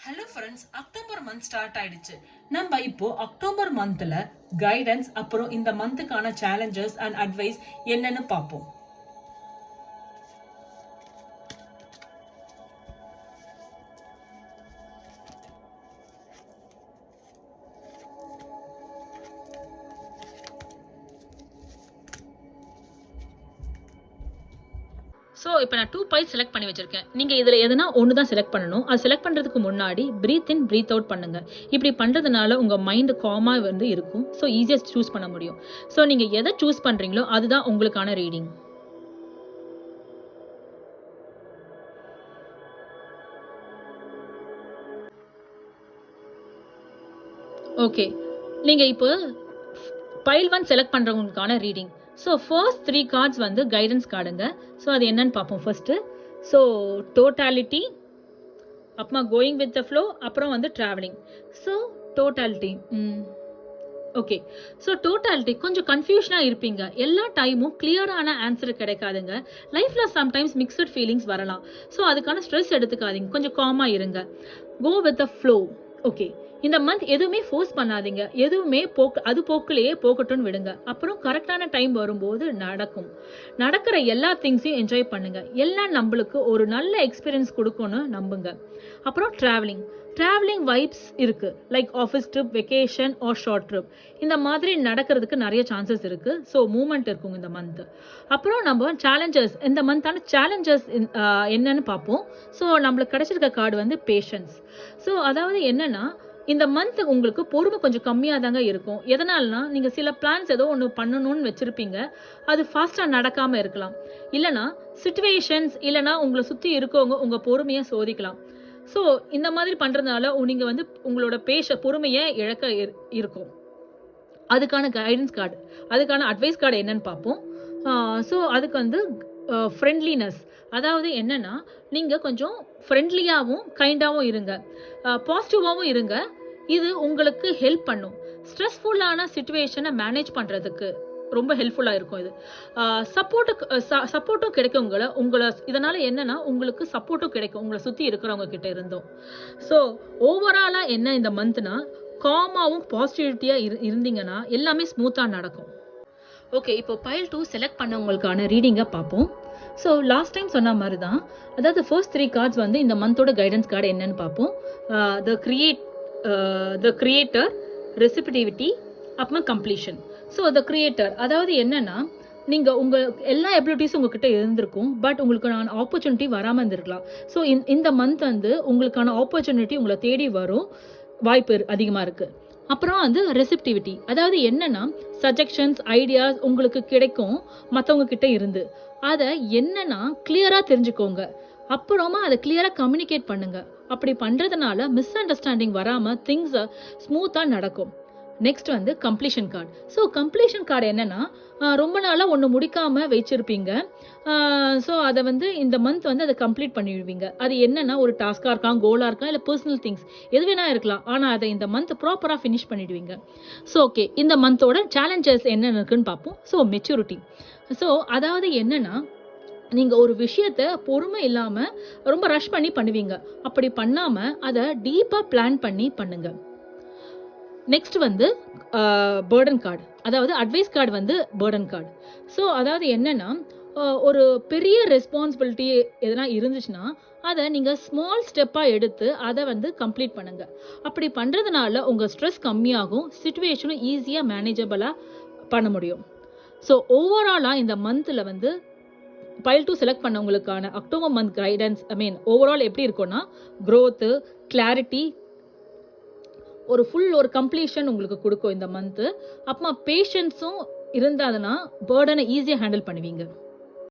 Hello friends, October month start ஆயிடுச்சு. நம்ம இப்போ அக்டோபர் மந்த்ல கைடன்ஸ் அப்புறம் இந்த மந்த்துக்கான சேலஞ்சஸ் அண்ட் அட்வைஸ் என்னன்னு பார்ப்போம். ஸோ இப்போ நான் 2 பைல் செலக்ட் பண்ணி வச்சிருக்கேன். நீங்கள் இதில் எதனா ஒன்று தான் செலக்ட் பண்ணணும். அது செலக்ட் பண்ணுறதுக்கு முன்னாடி ப்ரீத் இன் ப்ரீத் அவுட் பண்ணுங்க. இப்படி பண்ணுறதுனால உங்கள் மைண்டு காமாக வந்து இருக்கும். ஸோ ஈஸியாக சூஸ் பண்ண முடியும். ஸோ நீங்கள் எதை சூஸ் பண்ணுறீங்களோ அதுதான் உங்களுக்கான ரீடிங். ஓகே, நீங்கள் இப்போ பைல் 1 செலக்ட் பண்ணுறவங்களுக்கான ரீடிங். ஸோ ஃபர்ஸ்ட் 3 கார்ட்ஸ் வந்து கைடன்ஸ் கார்டுங்க. ஸோ அது என்னன்னு பார்ப்போம் ஃபர்ஸ்ட்டு. ஸோ டோட்டாலிட்டி, அப்புறமா கோயிங் வித் த ஃப்ளோ, அப்புறம் வந்து travelling. So totality, okay. So totality கொஞ்சம் கன்ஃபியூஷனாக இருப்பீங்க. எல்லா டைமும் கிளியரான ஆன்சர் கிடைக்காதுங்க. லைஃப்பில் சம்டைம்ஸ் மிக்சட் ஃபீலிங்ஸ் வரலாம். ஸோ அதுக்கான ஸ்ட்ரெஸ் எடுத்துக்காதீங்க, கொஞ்சம் காமாக இருங்க. Go with the flow. Okay, இந்த மந்த் எதுவுமே ஃபோர்ஸ் பண்ணாதீங்க. எதுவுமே அது போக்குலேயே போகட்டும்னு விடுங்க. அப்புறம் கரெக்டான டைம் வரும்போது நடக்கிற எல்லா திங்ஸையும் என்ஜாய் பண்ணுங்க. எல்லாம் நம்மளுக்கு ஒரு நல்ல எக்ஸ்பீரியன்ஸ் கொடுக்கும்னு நம்புங்க. அப்புறம் ட்ராவலிங் வைப்ஸ் இருக்கு. Like office trip, vacation or short trip, இந்த மாதிரி நடக்கிறதுக்கு நிறைய சான்சஸ் இருக்கு. ஸோ மூமெண்ட் இருக்குங்க இந்த மந்த். அப்புறம் நம்ம சேலஞ்சஸ், இந்த மந்தான சேலஞ்சஸ் என்னன்னு பார்ப்போம். ஸோ நம்மளுக்கு கிடைச்சிருக்க கார்டு வந்து பேஷன்ஸ். ஸோ அதாவது என்னன்னா, இந்த மந்த் உங்களுக்கு பொறுமை கொஞ்சம் கம்மியாக தாங்க இருக்கும். எதனால்னா, நீங்கள் சில பிளான்ஸ் ஏதோ ஒன்று பண்ணணும்னு வச்சுருப்பீங்க. அது ஃபாஸ்ட்டாக நடக்காமல் இருக்கலாம். இல்லைனா சிச்சுவேஷன்ஸ், இல்லைனா உங்களை சுற்றி இருக்கவங்க உங்கள் பொறுமையை சோதிக்கலாம். ஸோ இந்த மாதிரி பண்ணுறதுனால நீங்கள் வந்து உங்களோட பொறுமையை இழக்க இருக்கும். அதுக்கான கைடன்ஸ் கார்டு, அதுக்கான அட்வைஸ் கார்டு என்னன்னு பார்ப்போம். ஸோ அதுக்கு வந்து ஃப்ரெண்ட்லினஸ். அதாவது என்னன்னா, நீங்கள் கொஞ்சம் ஃப்ரெண்ட்லியாகவும் கைண்டாகவும் இருங்க, பாசிட்டிவாகவும் இருங்க. இது உங்களுக்கு ஹெல்ப் பண்ணும். ஸ்ட்ரெஸ்ஃபுல்லான சிச்சுவேஷனை மேனேஜ் பண்ணுறதுக்கு ரொம்ப ஹெல்ப்ஃபுல்லாக இருக்கும். இது சப்போர்ட்டும் கிடைக்கும். உங்களை இதனால் என்னன்னா, உங்களுக்கு சப்போர்ட்டும் கிடைக்கும் உங்களை சுற்றி இருக்கிறவங்க கிட்ட இருந்தும். ஸோ ஓவராலாக என்ன இந்த மந்த்னா, காமாகவும் பாசிட்டிவிட்டியாக இருந்தீங்கன்னா எல்லாமே ஸ்மூத்தாக நடக்கும். ஓகே, இப்போ பைல் 2 செலக்ட் பண்ணவங்களுக்கான ரீடிங்கை பார்ப்போம். ஸோ லாஸ்ட் டைம் சொன்ன மாதிரி தான், அதாவது ஃபர்ஸ்ட் 3 கார்ட்ஸ் வந்து இந்த மந்தோட கைடன்ஸ் கார்டு என்னன்னு பார்ப்போம். த கிரியேட்டர், ரெசிபிட்டிவிட்டி, அப்புறமா கம்ப்ளீஷன். ஸோ த கிரியேட்டர் அதாவது என்னன்னா, நீங்கள் உங்கள் எல்லா எபிலிட்டிஸும் உங்ககிட்ட இருந்திருக்கும். பட் உங்களுக்கான ஆப்பர்ச்சுனிட்டி வராமல் இருந்திருக்கலாம். ஸோ இந்த மந்த் வந்து உங்களுக்கான ஆப்பர்ச்சுனிட்டி உங்களை தேடி வரும், வாய்ப்பு அதிகமாக இருக்குது. அப்புறம் வந்து ரெசிப்டிவிட்டி, அதாவது என்னன்னா, சஜெக்ஷன்ஸ், ஐடியாஸ் உங்களுக்கு கிடைக்கும் மற்றவங்க கிட்ட இருந்து. அதை என்னன்னா கிளியராக தெரிஞ்சுக்கோங்க. அப்புறமா அதை கிளியராக கம்யூனிகேட் பண்ணுங்க. அப்படி பண்ணுறதுனால மிஸ் அண்டர்ஸ்டாண்டிங் வராமல் திங்ஸ் ஸ்மூத்தாக நடக்கும். நெக்ஸ்ட் வந்து completion card. So completion card என்னன்னா, ரொம்ப நாளாக ஒன்று முடிக்காமல் வச்சிருப்பீங்க. ஸோ அதை வந்து இந்த மந்த் வந்து அதை கம்ப்ளீட் பண்ணிடுவீங்க. அது என்னன்னா, ஒரு டாஸ்காக இருக்கலாம், கோலாக இருக்கலாம், இல்லை பர்சனல் திங்ஸ் எது வேணா இருக்கலாம். ஆனால் அதை இந்த மந்த் ப்ராப்பராக ஃபினிஷ் பண்ணிடுவீங்க. ஸோ ஓகே, இந்த மந்தோட சேலஞ்சஸ் என்ன இருக்குன்னு பார்ப்போம். So maturity. ஸோ அதாவது என்னன்னா, நீங்கள் ஒரு விஷயத்த பொறுமை இல்லாமல் ரொம்ப ரஷ் பண்ணி பண்ணுவீங்க. அப்படி பண்ணாமல் அதை டீப்பாக பிளான் பண்ணி பண்ணுங்க. நெக்ஸ்ட் வந்து பேர்டன் கார்டு, அதாவது அட்வைஸ் கார்டு வந்து பேர்டன் கார்டு. ஸோ அதாவது என்னன்னா, ஒரு பெரிய ரெஸ்பான்சிபிலிட்டி எதனா இருந்துச்சுன்னா அதை நீங்கள் ஸ்மால் ஸ்டெப்பாக எடுத்து அதை வந்து கம்ப்ளீட் பண்ணுங்க. அப்படி பண்ணுறதுனால உங்கள் ஸ்ட்ரெஸ் கம்மியாகும், சிச்சுவேஷனும் ஈஸியாக மேனேஜபிளாக பண்ண முடியும். ஸோ ஓவராலாக இந்த மந்தில் வந்து பைல் 2 செலக்ட் பண்ணவங்களுக்கான அக்டோபர் மந்த் கைடன்ஸ் ஓவரால் எப்படி இருக்கும்னா, க்ரோத்து, கிளாரிட்டி, ஒரு கம்ப்ளீஷன் உங்களுக்கு கொடுக்கும் இந்த மந்த்து. அப்புறமா பேஷன்ஸும் இருந்தாதுன்னா பேர்டனை ஈஸியாக ஹேண்டில் பண்ணுவீங்க.